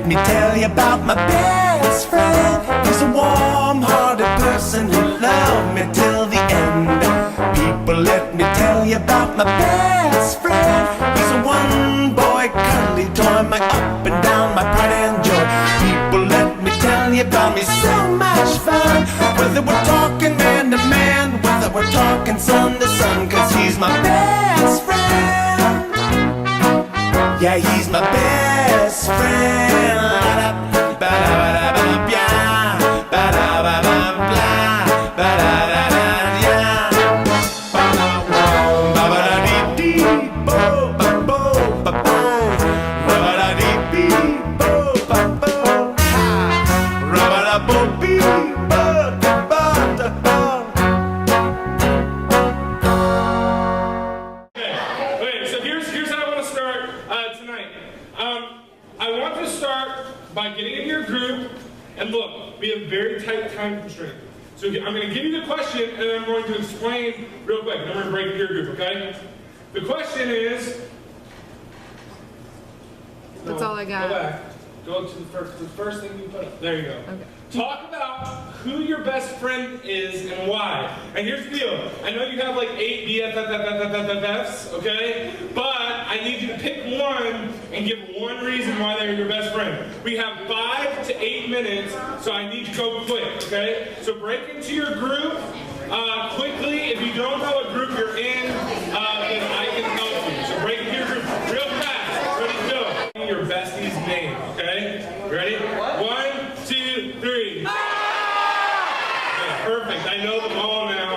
let me tell you about my best friend. He's a warm-hearted person who loved me till the end. People, let me tell you about my best friend. He's a one-boy cuddly toy, my up and down, my pride and joy. People, let me tell you about me, so much fun. Whether we're talking man to man, whether we're talking sun to sun, 'cause he's my best friend. Yeah, he's my best friend. By getting in your group, and look, we have very tight time constraint. So I'm going to give you the question, and I'm going to explain real quick, and then we're going to break into your group, okay? The question is... That's all I got. Go back. Go to the first thing you put up. There you go. Okay. Talk about who your best friend is and why. And here's the deal. I know you have like 8 BFFs, okay? But I need you to pick one and give one reason why they're your best friend. We have 5 to 8 minutes, so I need to go quick, okay? So break into your group quickly. If you don't know what group you're in, then I can help you. So break into your group real fast. Ready to go. Your bestie's name, okay? You ready? 1, 2, 3. Yeah, perfect. I know them all now.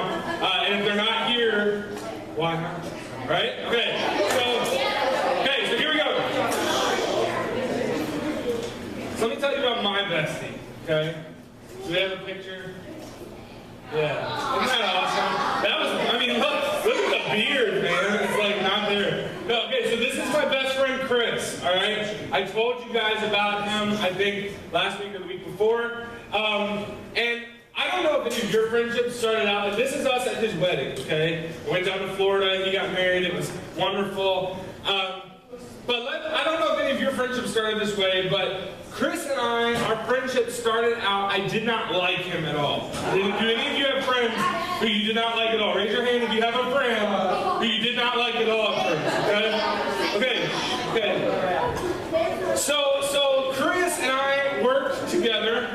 And if they're not here, why not? Right? Okay. So here we go. So let me tell you about my bestie, okay? Do they have a picture? Yeah. Isn't that awesome? That was, I mean, look at the beard, man. It's like not there. No, okay, so this is my best friend, Chris, all right? I told you guys about him, I think, last week or the week before. And I don't know if any of your friendships started out, but this is us at his wedding, okay? We went down to Florida, he got married, it was wonderful. I don't know if any of your friendships started this way, but Chris and I, our friendship started out, I did not like him at all. Do any of you have friends who you did not like at all? Raise your hand if you have a friend who you did not like at all at first, okay? Okay. So Chris and I worked together,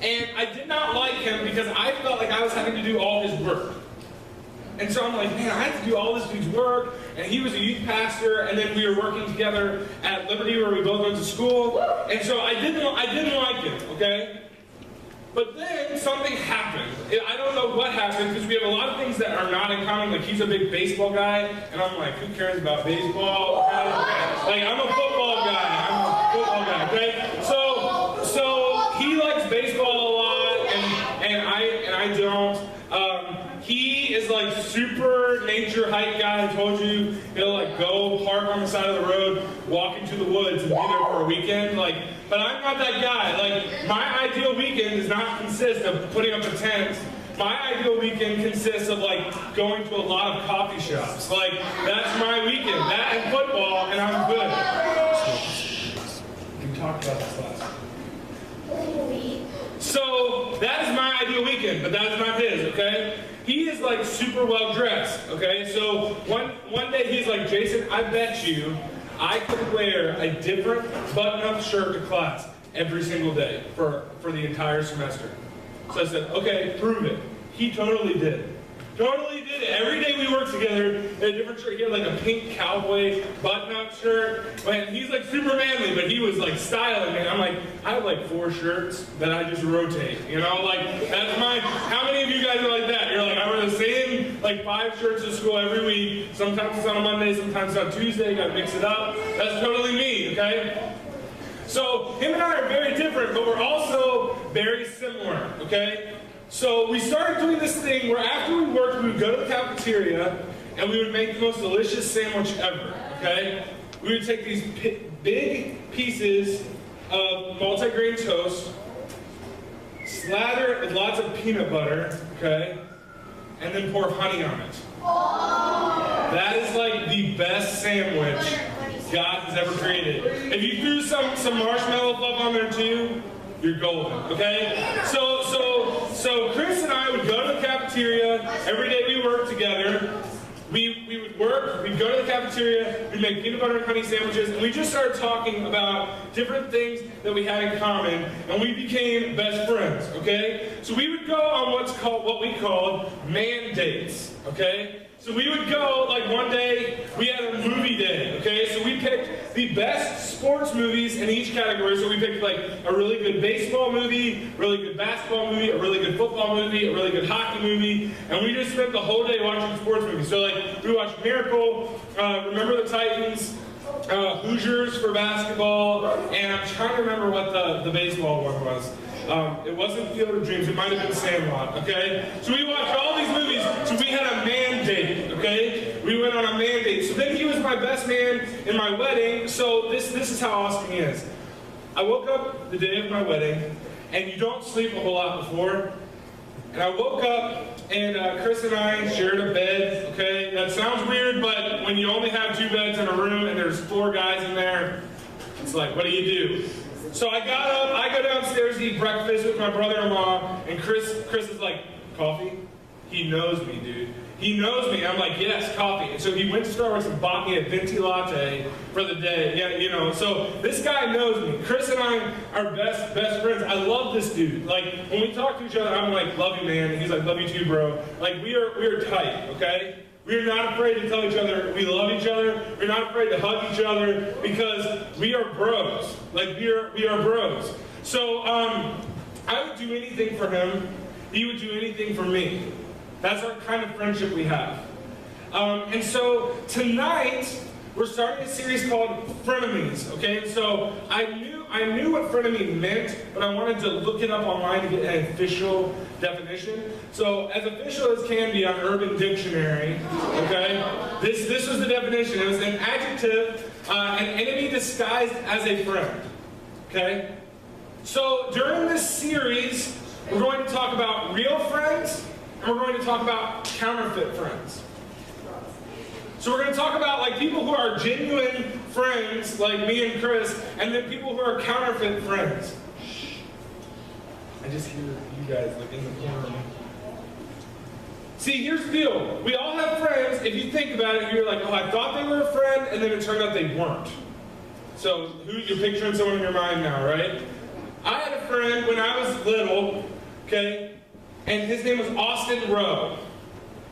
and I did not like him because I felt like I was having to do all his work. And so I'm like, man, I have to do all this dude's work, and he was a youth pastor, and then we were working together at Liberty where we both went to school, and so I didn't like him, okay? But then something happened. I don't know what happened, because we have a lot of things that are not in common. Like, he's a big baseball guy, and I'm like, who cares about baseball? Okay? Like, I'm a football guy, okay? So he likes baseball a lot, and I don't. He is like super nature hike guy. I told you he'll like go park on the side of the road, walk into the woods, and be there for a weekend. But I'm not that guy. Like, my ideal weekend does not consist of putting up a tent. My ideal weekend consists of like going to a lot of coffee shops. Like, that's my weekend. That and football, and I'm good. We talked about this last week. So that is my ideal weekend, but that is not his, okay? He is like super well dressed, okay? So one day he's like, Jason, I bet you I could wear a different button-up shirt to class every single day for the entire semester. So I said, okay, prove it. He totally did. Totally did it. Every day we worked together in a different shirt. He had like a pink cowboy button-up shirt. Man, he's like super manly, but he was like styling me. I'm like, I have like 4 shirts that I just rotate. You know, like that's mine. How many of you guys are like that? You're like, I wear the same like 5 shirts to school every week. Sometimes it's on a Monday, sometimes it's on Tuesday. You gotta mix it up. That's totally me, okay? So him and I are very different, but we're also very similar, okay? So we started doing this thing where after we worked, we would go to the cafeteria and we would make the most delicious sandwich ever, okay? We would take these big pieces of multi-grain toast, slather it with lots of peanut butter, okay? And then pour honey on it. That is like the best sandwich God has ever created. If you threw some marshmallow fluff on there too, you're golden, okay? So Chris and I would go to the cafeteria. Every day we worked together. We would work, we'd go to the cafeteria, we'd make peanut butter and honey sandwiches, and we just started talking about different things that we had in common, and we became best friends, okay? So we would go on what we called man dates, okay? So we would go, like one day, we had a movie day, okay? So we picked the best sports movies in each category. So we picked like a really good baseball movie, really good basketball movie, a really good football movie, a really good hockey movie, and we just spent the whole day watching sports movies. So like, we watched Miracle, Remember the Titans, Hoosiers for basketball, and I'm trying to remember what the baseball one was. It wasn't Field of Dreams, it might have been Sandlot, okay? So we watched all these movies, so we had a man date, okay? We went on a man date. So then he was my best man in my wedding, so this is how awesome he is. I woke up the day of my wedding, and you don't sleep a whole lot before, and I woke up, and Chris and I shared a bed, okay? That sounds weird, but when you only have 2 beds in a room, and there's 4 guys in there, it's like, what do you do? So I got up, I go downstairs to eat breakfast with my brother-in-law, and Chris is like, coffee? He knows me, dude. He knows me. I'm like, yes, coffee. And so he went to Starbucks and bought me a venti latte for the day. Yeah, you know, so this guy knows me. Chris and I are best friends. I love this dude. Like, when we talk to each other, I'm like, love you, man. And he's like, love you too, bro. Like, we are tight, okay? We're not afraid to tell each other we love each other. We're not afraid to hug each other because we are bros. Like, we are bros. So I would do anything for him. He would do anything for me. That's our kind of friendship we have. And so tonight, we're starting a series called Frenemies, okay? So I knew what frenemy meant, but I wanted to look it up online to get an official definition. So as official as can be on Urban Dictionary, okay? This was the definition. It was an adjective, an enemy disguised as a friend, okay? So during this series, we're going to talk about real friends, and we're going to talk about counterfeit friends. So we're going to talk about like people who are genuine friends, like me and Chris, and then people who are counterfeit friends. I just hear you guys like in the corner. See, here's the deal. We all have friends. If you think about it, you're like, oh, I thought they were a friend, and then it turned out they weren't. So you're picturing someone in your mind now, right? I had a friend when I was little, okay, and his name was Austin Rowe.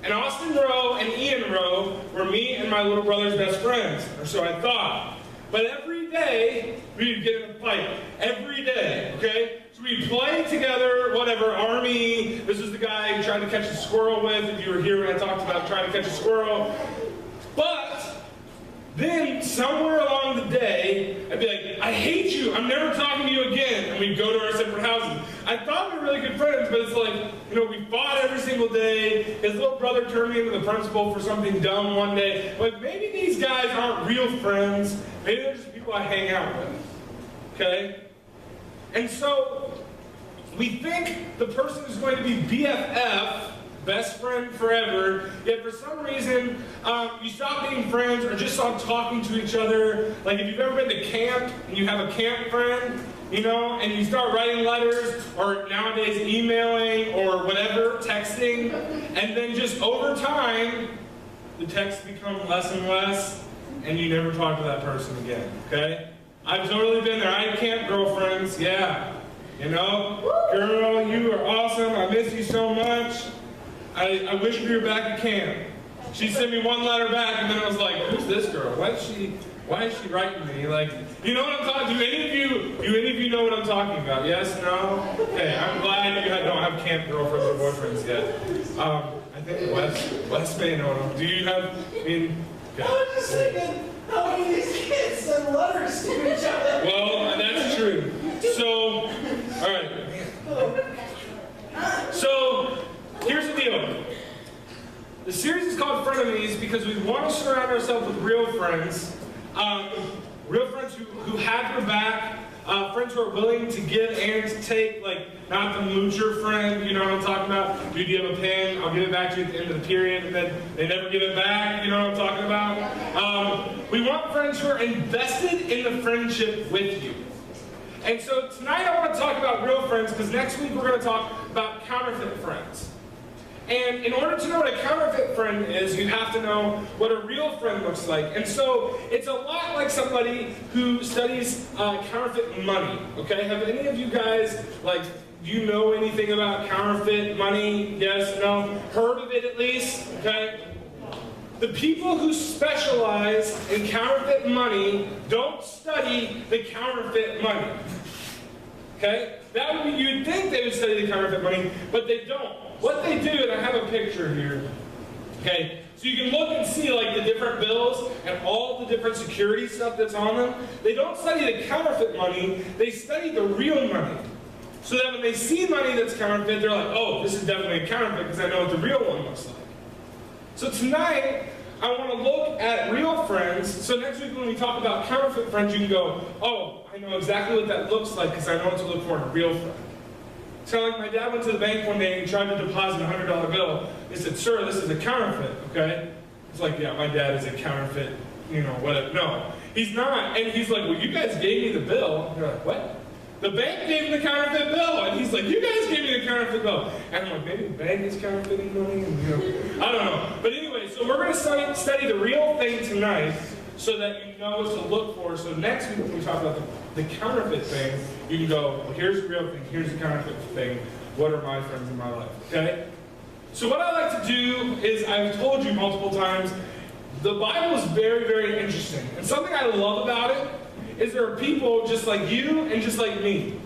And Austin Rowe and Ian Rowe were me and my little brother's best friends, or so I thought. But every day, we would get in a fight. Every day, okay? So we'd play together, whatever, Army. This was the guy who tried to catch a squirrel with, if you were here when I talked about trying to catch a squirrel. But then, somewhere along the day, I'd be like, I hate you, I'm never talking to you again. And we'd go to our separate houses. I thought we were really good friends, but it's like, you know, we fought every single day. His little brother turned me into the principal for something dumb one day. Like, maybe these guys aren't real friends. Maybe they're just people I hang out with. Okay? And so, we think the person is going to be BFF, best friend forever, yet for some reason, you stop being friends or just stop talking to each other. Like if you've ever been to camp and you have a camp friend, you know, and you start writing letters or nowadays emailing or whatever, texting, and then just over time, the texts become less and less, and you never talk to that person again, okay? I've totally been there. I had camp girlfriends, yeah. You know, girl, you are awesome. I miss you so much. I wish we were back at camp. She sent me one letter back, and then I was like, who's this girl? Why is she writing me? Like, you know what I'm talking? Do any of you know what I'm talking about? Yes, no? Okay, I'm glad you don't have camp girlfriends or boyfriends yet. I think Wes may know them. Do you have? Okay. I was just thinking, how many of these kids send letters to each other? Well, that's true. So, all right. So, here's the deal. The series is called Frenemies because we want to surround ourselves with real friends. Real friends who have your back, Friends who are willing to give and to take, like not the moocher friend, you know what I'm talking about? Dude, you have a pen, I'll give it back to you at the end of the period, and then they never give it back, you know what I'm talking about? We want friends who are invested in the friendship with you. And so tonight I want to talk about real friends, because next week we're going to talk about counterfeit friends. And in order to know what a counterfeit friend is, you have to know what a real friend looks like. And so it's a lot like somebody who studies counterfeit money, okay? Have any of you guys, like, do you know anything about counterfeit money? Yes, no? Heard of it at least, okay? The people who specialize in counterfeit money don't study the counterfeit money, okay? That would be, you'd think they would study the counterfeit money, but they don't. What they do, and I have a picture here, okay? So you can look and see like the different bills and all the different security stuff that's on them. They don't study the counterfeit money, they study the real money. So that when they see money that's counterfeit, they're like, oh, this is definitely a counterfeit because I know what the real one looks like. So tonight, I want to look at real friends. So next week when we talk about counterfeit friends, you can go, oh, I know exactly what that looks like because I know what to look for in a real friend. It's kind of like my dad went to the bank one day and he tried to deposit a $100 bill. They said, sir, this is a counterfeit, okay? It's like, yeah, my dad is a counterfeit, you know, whatever. No, he's not. And he's like, well, you guys gave me the bill. And they're like, what? The bank gave me the counterfeit bill. And he's like, you guys gave me the counterfeit bill. And I'm like, maybe the bank is counterfeiting money? And, you know, I don't know. But anyway, so we're going to study the real thing tonight so that you know what to look for. So next week when we talk about the counterfeit thing, you can go, well, here's the real thing, here's the counterfeit thing. What are my friends in my life, okay? So what I like to do is, I've told you multiple times, the Bible is very, very interesting. And something I love about it is there are people just like you and just like me.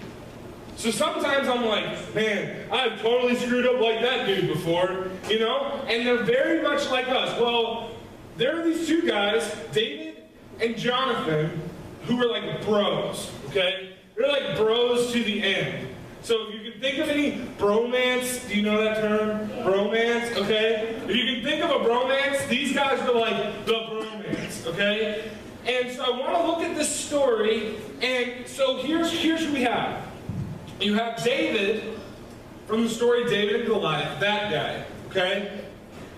So sometimes I'm like, man, I've totally screwed up like that dude before, you know? And they're very much like us. Well, there are these two guys, David and Jonathan, who were like bros, okay? They're like bros to the end. So if you can think of any bromance, do you know that term? Bromance, okay? If you can think of a bromance, these guys were like the bromance, okay? And so I want to look at this story, and so here's who we have. You have David, from the story David and Goliath, that guy, okay?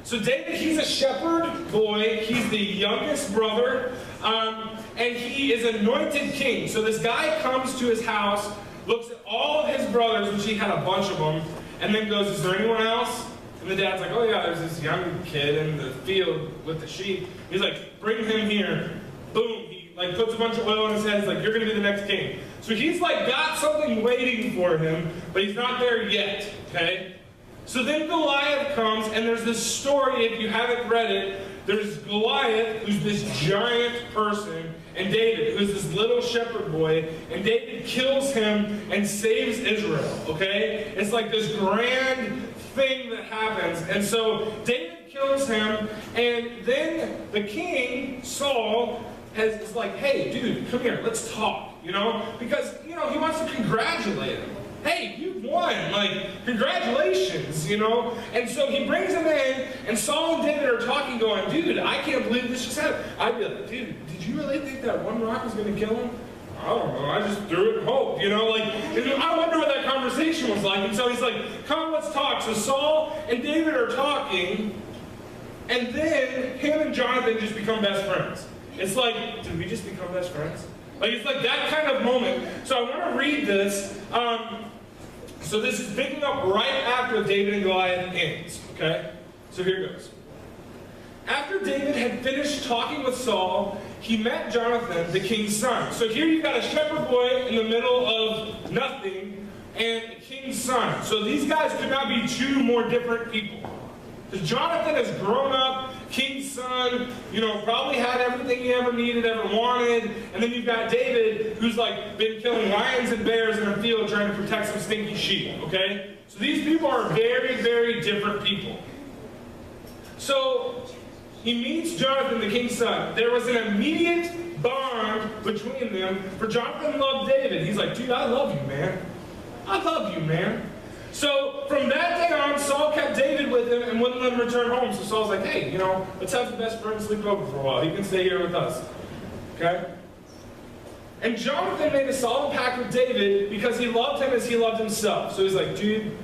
So David, he's a shepherd boy, he's the youngest brother, and he is anointed king. So this guy comes to his house, looks at all of his brothers, which he had a bunch of them, and then goes, is there anyone else? And the dad's like, oh yeah, there's this young kid in the field with the sheep. He's like, bring him here. Boom, he like puts a bunch of oil in his head, he's like, you're gonna be the next king. So he's like got something waiting for him, but he's not there yet, okay? So then Goliath comes, and there's this story, if you haven't read it, there's Goliath, who's this giant person, and David, who's this little shepherd boy, and David kills him and saves Israel, okay? It's like this grand thing that happens. And so David kills him, and then the king, Saul, is like, hey, dude, come here, let's talk, you know? Because, you know, he wants to congratulate him. Hey, you've won, like, congratulations, you know? And so he brings him in, and Saul and David are talking, going, dude, I can't believe this just happened. I'd be like, dude, did you really think that one rock was going to kill him? I don't know, I just threw it in hope, you know? Like, I wonder what that conversation was like. And so he's like, come, let's talk. So Saul and David are talking, and then him and Jonathan just become best friends. It's like, did we just become best friends? Like, it's like that kind of moment. So I want to read this. So this is picking up right after David and Goliath ends, okay? So here goes. After David had finished talking with Saul, he met Jonathan, the king's son. So here you've got a shepherd boy in the middle of nothing and a king's son. So these guys could not be two more different people. Because Jonathan has grown up, king's son, you know, probably had everything he ever needed, ever wanted. And then you've got David, who's like been killing lions and bears in a field trying to protect some stinky sheep, okay? So these people are very, very different people. So he meets Jonathan, the king's son. There was an immediate bond between them, for Jonathan loved David. He's like, dude, I love you, man. I love you, man. So from that day on, Saul kept David with him and wouldn't let him return home. So Saul's like, hey, you know, let's have the best friend sleep over for a while. He can stay here with us. Okay? And Jonathan made a solemn pact with David because he loved him as he loved himself. So he's like, dude,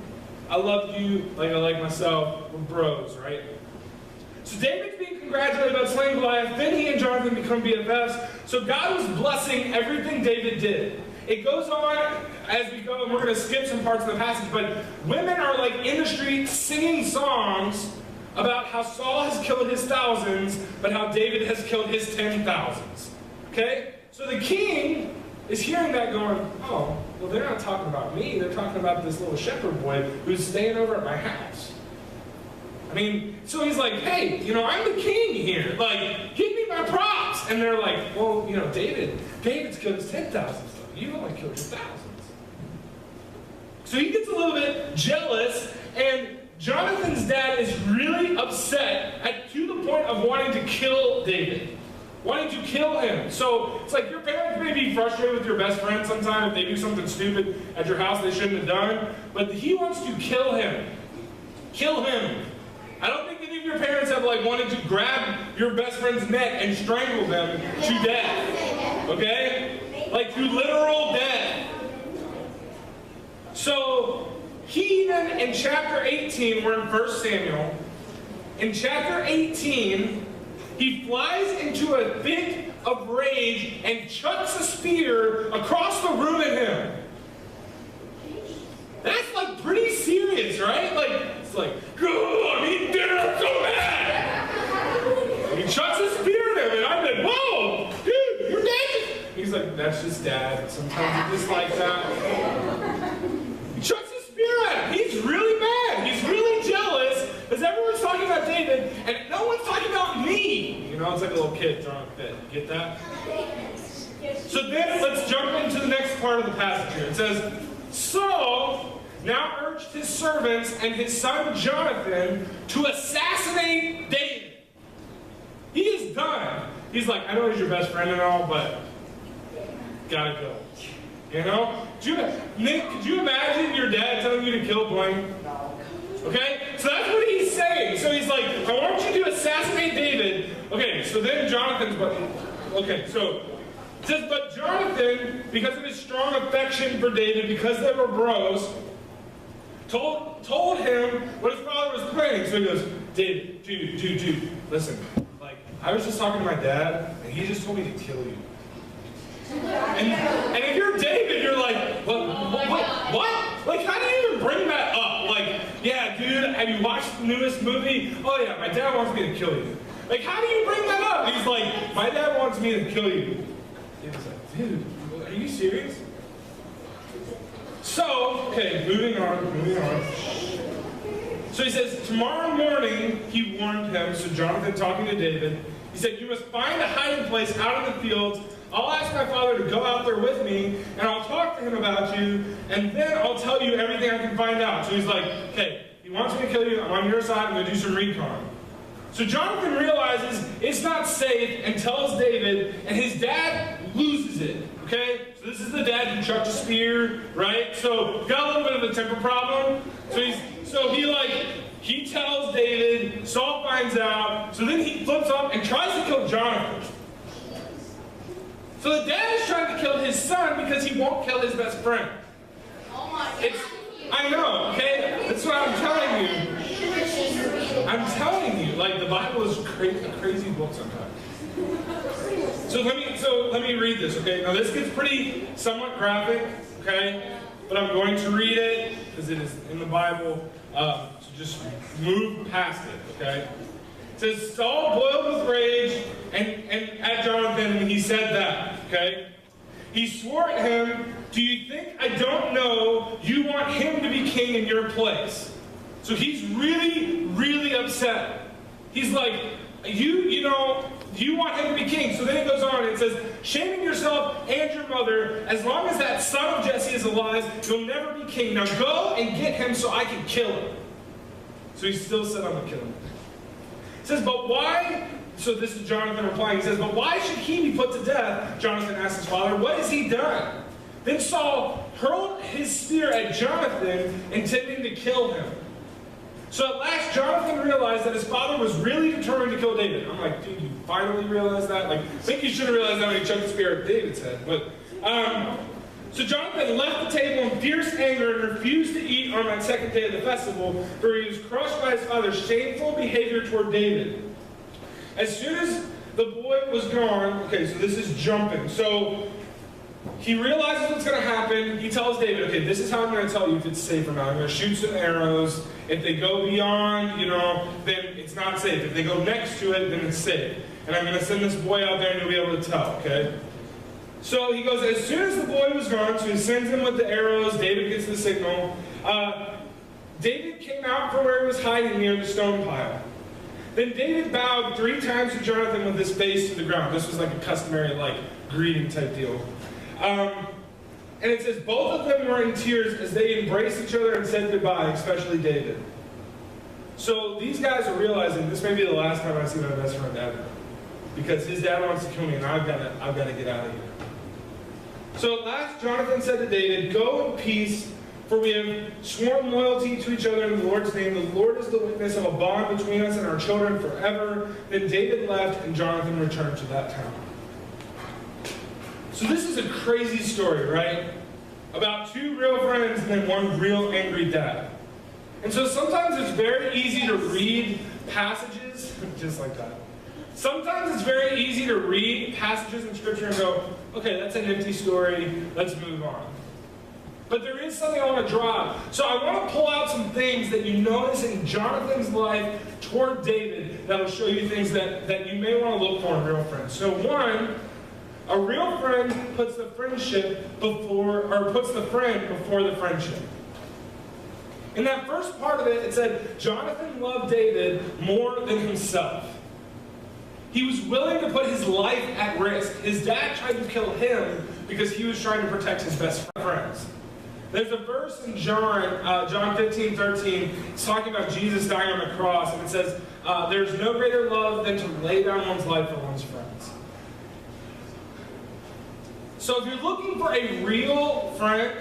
I love you like I like myself. We're bros, right? So David's being congratulated about slaying Goliath. Then he and Jonathan become BFFs. So God was blessing everything David did. It goes on as we go, and we're going to skip some parts of the passage, but women are like in the street singing songs about how Saul has killed his thousands, but how David has killed his 10,000s. Okay? So the king is hearing that going, oh, well, they're not talking about me. They're talking about this little shepherd boy who's staying over at my house. I mean, so he's like, hey, you know, I'm the king here. Like, give me my props. And they're like, well, you know, David's killed his 10,000s. You've only killed your thousands. So he gets a little bit jealous, and Jonathan's dad is really upset to the point of wanting to kill David. Wanting to kill him. So it's like your parents may be frustrated with your best friend sometimes if they do something stupid at your house they shouldn't have done, but he wants to kill him. Kill him. I don't think any of your parents have like wanted to grab your best friend's neck and strangle them to death. Okay? Like to literal death. So he then in chapter 18, we're in 1 Samuel. In chapter 18, he flies into a fit of rage and chucks a spear across the room at him. That's like pretty serious, right? Like, it's like, oh, I'm eating dinner, I'm so mad. And he chucks a spear at him, and I'm like, whoa, dude, you're dead. He's like, that's just dad. Sometimes it's just like that. He chucks a spear at him. He's really mad. He's really jealous because everyone's talking about David, and no one's talking about me. You know, it's like a little kid throwing a fit. You get that? So then let's jump into the next part of the passage here. It says, Saul now urged his servants and his son Jonathan to assassinate David. He is done. He's like, I know he's your best friend and all, but gotta go. You know? Nick, could you imagine your dad telling you to kill Blaine? Okay? So that's what he's saying. So he's like, I want you to assassinate David. Okay, so then Jonathan's so it says, but Jonathan, because of his strong affection for David, because they were bros, told him what his father was planning. So he goes, David, dude, listen, like, I was just talking to my dad, and he just told me to kill you. And if you're David, you're like, what? Like, how do you even bring that up? Like, yeah, dude, have you watched the newest movie? Oh yeah, my dad wants me to kill you. Like, how do you bring that up? And he's like, my dad wants me to kill you. He's like, dude, are you serious? So, okay, moving on. So he says, tomorrow morning, he warned him, so Jonathan talking to David, he said, you must find a hiding place out in the fields. I'll ask my father to go out there with me, and I'll talk to him about you, and then I'll tell you everything I can find out. So he's like, okay, he wants me to kill you, I'm on your side, I'm going to do some recon. So Jonathan realizes it's not safe and tells David, and his dad loses it, okay? So this is the dad who chucked a spear, right? So got a little bit of a temper problem. So he tells David, Saul finds out, so then he flips up and tries to kill Jonathan. So the dad is trying to kill his son because he won't kill his best friend. Oh my God. I know, okay? That's what I'm telling you. I'm telling you, like, the Bible is a crazy book sometimes. So let me read this, okay? Now this gets pretty somewhat graphic, okay? But I'm going to read it because it is in the Bible. So just move past it, okay? It says, Saul boiled with rage and at Jonathan, and he said that, okay? He swore at him, do you think I don't know you want him to be king in your place? So he's really, really upset. He's like, you want him to be king. So then it goes on and it says, shaming yourself and your mother, as long as that son of Jesse is alive, you'll never be king. Now go and get him so I can kill him. So he still said, I'm going to kill him. It says, but why? So this is Jonathan replying. He says, but why should he be put to death? Jonathan asked his father, what has he done? Then Saul hurled his spear at Jonathan, intending to kill him. So at last, Jonathan realized that his father was really determined to kill David. I'm like, dude, you finally realized that? Like, I think you should have realized that when he chucked the spear at David's head. But, so Jonathan left the table in fierce anger and refused to eat on that second day of the festival, for he was crushed by his father's shameful behavior toward David. As soon as the boy was gone, okay, so this is jumping. So he realizes what's going to happen. He tells David, okay, this is how I'm going to tell you if it's safe or not. I'm going to shoot some arrows. If they go beyond, then it's not safe. If they go next to it, then it's safe. And I'm going to send this boy out there and you'll be able to tell, okay? So he goes, as soon as the boy was gone, so he sends him with the arrows. David gets the signal. David came out from where he was hiding near the stone pile. Then David bowed 3 times to Jonathan with his face to the ground. This was like a customary, greeting type deal. And it says, both of them were in tears as they embraced each other and said goodbye, especially David. So these guys are realizing this may be the last time I see my best friend ever. Because his dad wants to kill me and I've got to get out of here. So at last Jonathan said to David, go in peace, for we have sworn loyalty to each other in the Lord's name. The Lord is the witness of a bond between us and our children forever. Then David left and Jonathan returned to that town. So this is a crazy story, right? About 2 real friends and then 1 real angry dad. And so sometimes it's very easy to read passages, just like that. Sometimes it's very easy to read passages in Scripture and go, okay, that's an empty story, let's move on. But there is something I want to draw. So I want to pull out some things that you notice in Jonathan's life toward David that will show you things that you may want to look for in real friends. So 1, a real friend puts the friendship puts the friend before the friendship. In that first part of it, it said, Jonathan loved David more than himself. He was willing to put his life at risk. His dad tried to kill him because he was trying to protect his best friends. There's a verse in John 15:13. It's talking about Jesus dying on the cross, and it says, there's no greater love than to lay down one's life for one's friends. So if you're looking for a real friend,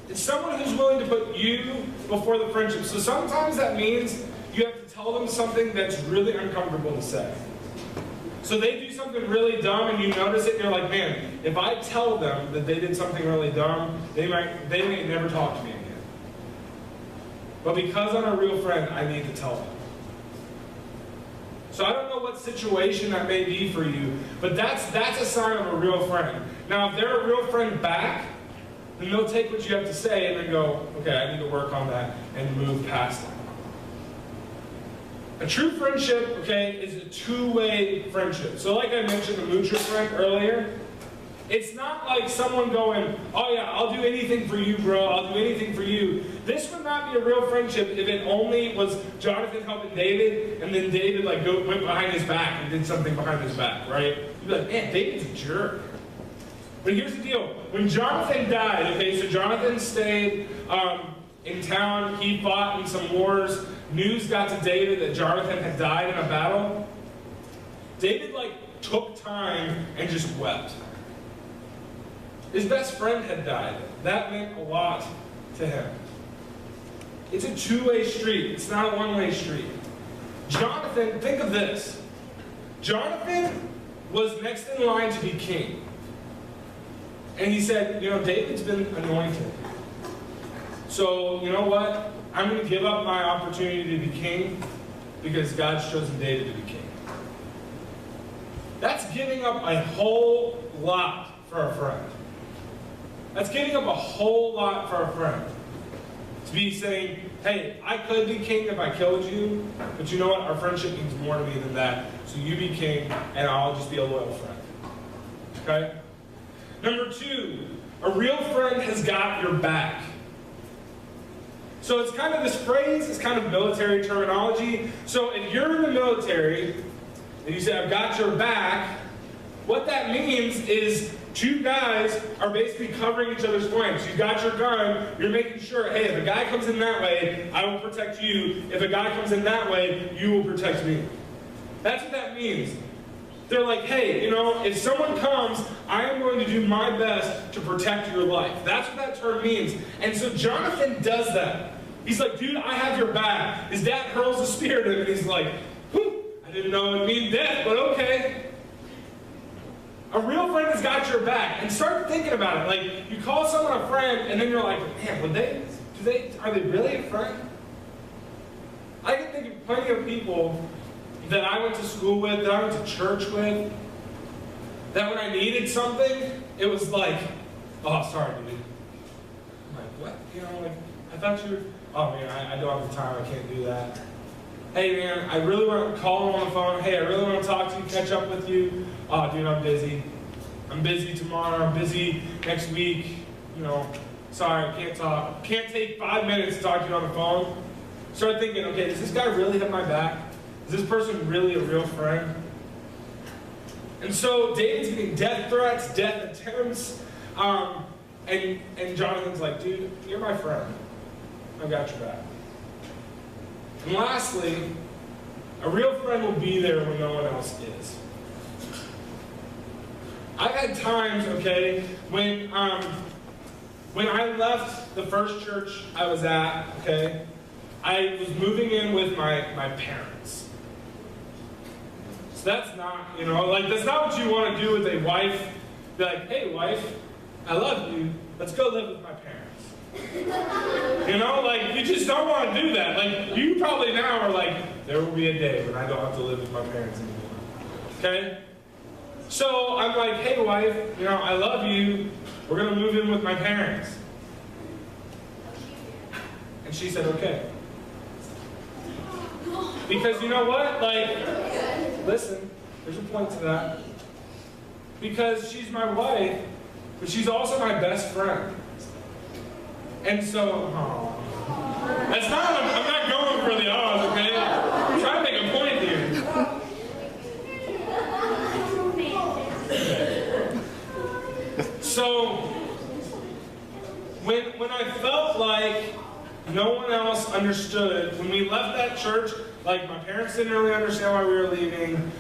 it's someone who's willing to put you before the friendship. So sometimes that means you have to tell them something that's really uncomfortable to say. So they do something really dumb and you notice it and you're like, man, if I tell them that they did something really dumb, they may never talk to me again. But because I'm a real friend, I need to tell them. So I don't know what situation that may be for you, but that's a sign of a real friend. Now, if they're a real friend back, then they'll take what you have to say and then go, okay, I need to work on that and move past it. A true friendship, okay, is a 2-way friendship. So like I mentioned the mutual friend earlier, it's not like someone going, oh yeah, I'll do anything for you, bro, I'll do anything for you. This would not be a real friendship if it only was Jonathan helping David, and then David went behind his back and did something behind his back, right? You'd be like, man, David's a jerk. But here's the deal. When Jonathan died, okay, so Jonathan stayed in town, he fought in some wars. News got to David that Jonathan had died in a battle. David took time and just wept. His best friend had died. That meant a lot to him. It's a 2-way street. It's not a 1-way street. Jonathan, think of this. Jonathan was next in line to be king. And he said, David's been anointed. So, you know what? I'm going to give up my opportunity to be king because God's chosen David to be king. That's giving up a whole lot for a friend. That's giving up a whole lot for a friend. To be saying, hey, I could be king if I killed you, but you know what? Our friendship means more to me than that. So you be king, and I'll just be a loyal friend. Okay? Number 2, a real friend has got your back. So it's kind of this phrase, it's kind of military terminology. So if you're in the military, and you say, I've got your back, what that means is 2 guys are basically covering each other's flanks. You've got your gun, you're making sure, hey, if a guy comes in that way, I will protect you. If a guy comes in that way, you will protect me. That's what that means. They're like, hey, if someone comes, I am going to do my best to protect your life. That's what that term means. And so Jonathan does that. He's like, dude, I have your back. His dad hurls a spear at him, and he's like, whew, I didn't know it would mean death, but okay. A real friend has got your back. And start thinking about it. Like, you call someone a friend, and then you're like, man, are they really a friend? I can think of plenty of people that I went to school with, that I went to church with, that when I needed something, it was like, oh, sorry, dude. I'm like, what? You know, like, I thought you were, oh man, I don't have the time, I can't do that. Hey man, I really want to call him on the phone. Hey, I really want to talk to you, catch up with you. Oh dude, I'm busy. I'm busy tomorrow, I'm busy next week. You know, sorry, I can't talk. Can't take 5 minutes to talk to you on the phone. Start thinking, okay, does this guy really have my back? Is this person really a real friend? And so David's getting death threats, death attempts, and Jonathan's like, dude, you're my friend. I've got your back. And lastly, a real friend will be there when no one else is. I've had times, okay, when I left the first church I was at, okay, I was moving in with my parents. So that's not, you know, like, that's not what you want to do with a wife. Be like, hey, wife, I love you. Let's go live with my parents. You know, like, you just don't want to do that. Like, you probably now are like, there will be a day when I don't have to live with my parents anymore. Okay? So I'm like, hey, wife, you know, I love you. We're going to move in with my parents. And she said, okay. Because you know what? Like, listen, there's a point to that. Because she's my wife, but she's also my best friend. And so, that's not, I'm not going for the odds, okay? I'm trying to make a point here. So, when I felt like no one else understood, when we left that church, like my parents didn't really understand why we were leaving,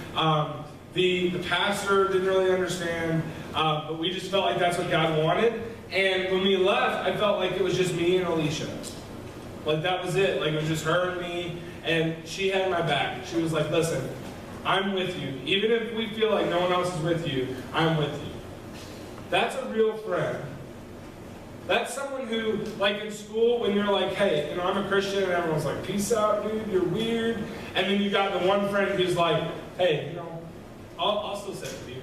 the pastor didn't really understand, but we just felt like that's what God wanted. And when we left, I felt like it was just me and Alicia. Like that was it. Like it was just her and me, and she had my back. She was like, listen, I'm with you. Even if we feel like no one else is with you, I'm with you. That's a real friend. That's someone who, like in school, when you're like, hey, you know, I'm a Christian, and everyone's like, peace out, dude, you're weird. And then you got the one friend who's like, hey, you know, I'll still sit with you.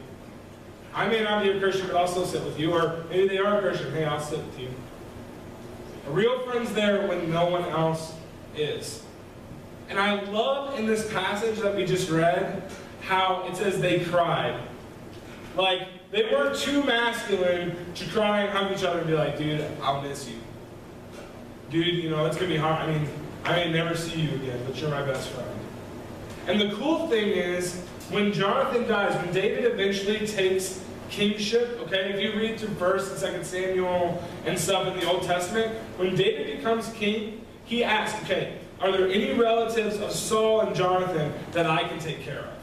I may not be a Christian, but I'll still sit with you. Or maybe they are a Christian. Hey, I'll sit with you. A real friend's there when no one else is. And I love in this passage that we just read how it says they cried. Like, they weren't too masculine to cry and hug each other and be like, dude, I'll miss you. Dude, you know, it's going to be hard. I mean, I may never see you again, but you're my best friend. And the cool thing is, when Jonathan dies, when David eventually takes kingship, okay, if you read through 1st and 2nd Samuel and stuff in the Old Testament, when David becomes king, he asks, okay, are there any relatives of Saul and Jonathan that I can take care of?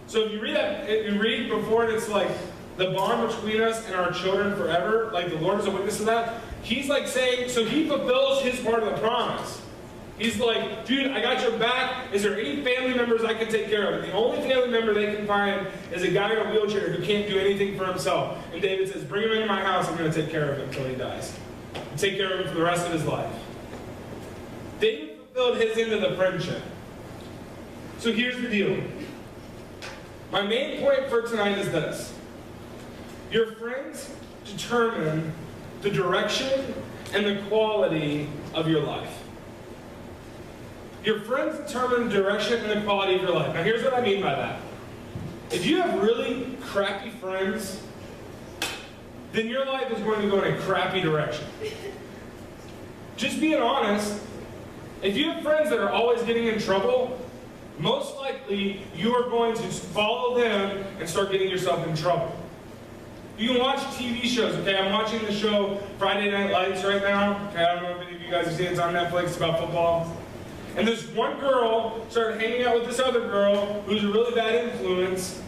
So if you read that, you read before and it's like, the bond between us and our children forever, like the Lord is a witness to that, he's like saying, so he fulfills his part of the promise. He's like, dude, I got your back. Is there any family members I can take care of? And the only family member they can find is a guy in a wheelchair who can't do anything for himself. And David says, bring him into my house. I'm going to take care of him until he dies. And take care of him for the rest of his life. David fulfilled his end of the friendship. So here's the deal. My main point for tonight is this. Your friends determine the direction and the quality of your life. Your friends determine the direction and the quality of your life. Now here's what I mean by that. If you have really crappy friends, then your life is going to go in a crappy direction. Just being honest, if you have friends that are always getting in trouble, most likely you are going to follow them and start getting yourself in trouble. You can watch TV shows, okay? I'm watching the show Friday Night Lights right now. Okay, I don't know if any of you guys have seen it. It's on Netflix. It's about football. And this one girl started hanging out with this other girl who's a really bad influence.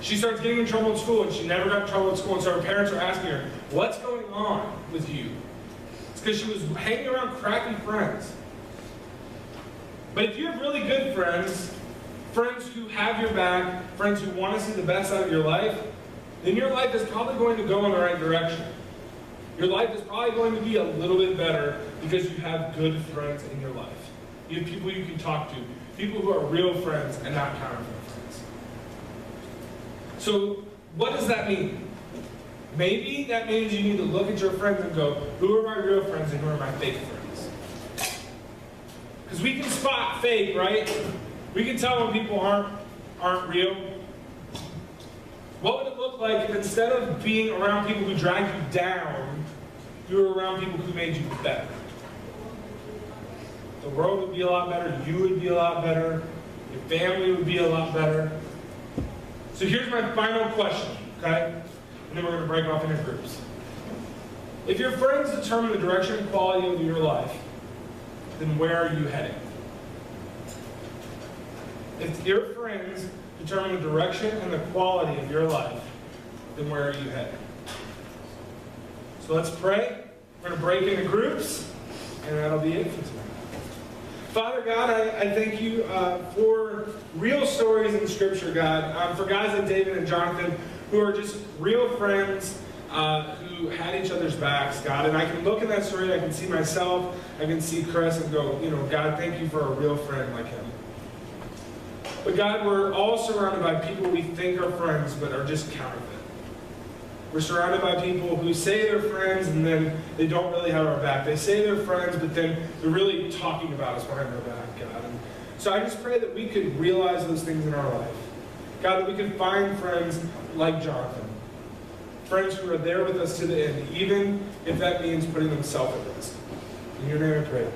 She starts getting in trouble in school, and she never got in trouble in school. And so her parents are asking her, what's going on with you? It's because she was hanging around crappy friends. But if you have really good friends, friends who have your back, friends who want to see the best out of your life, then your life is probably going to go in the right direction. Your life is probably going to be a little bit better because you have good friends in your life. You have people you can talk to, people who are real friends and not counterfeit friends. So, what does that mean? Maybe that means you need to look at your friends and go, who are my real friends and who are my fake friends? Because we can spot fake, right? We can tell when people aren't real. What would it look like if instead of being around people who drag you down, you were around people who made you better? The world would be a lot better, you would be a lot better, your family would be a lot better. So here's my final question, okay? And then we're going to break off into groups. If your friends determine the direction and quality of your life, then where are you heading? If your friends determine the direction and the quality of your life, then where are you heading? So let's pray. We're going to break into groups, and that'll be it for tonight. Father God, I thank you for real stories in Scripture, God, for guys like David and Jonathan who are just real friends who had each other's backs, God. And I can look at that story, I can see myself, I can see Chris and go, God, thank you for a real friend like him. But God, we're all surrounded by people we think are friends but are just counterfeit. We're surrounded by people who say they're friends and then they don't really have our back. They say they're friends, but then they're really talking about us behind our back, God. And so I just pray that we could realize those things in our life. God, that we could find friends like Jonathan. Friends who are there with us to the end, even if that means putting themselves at risk. In your name I pray.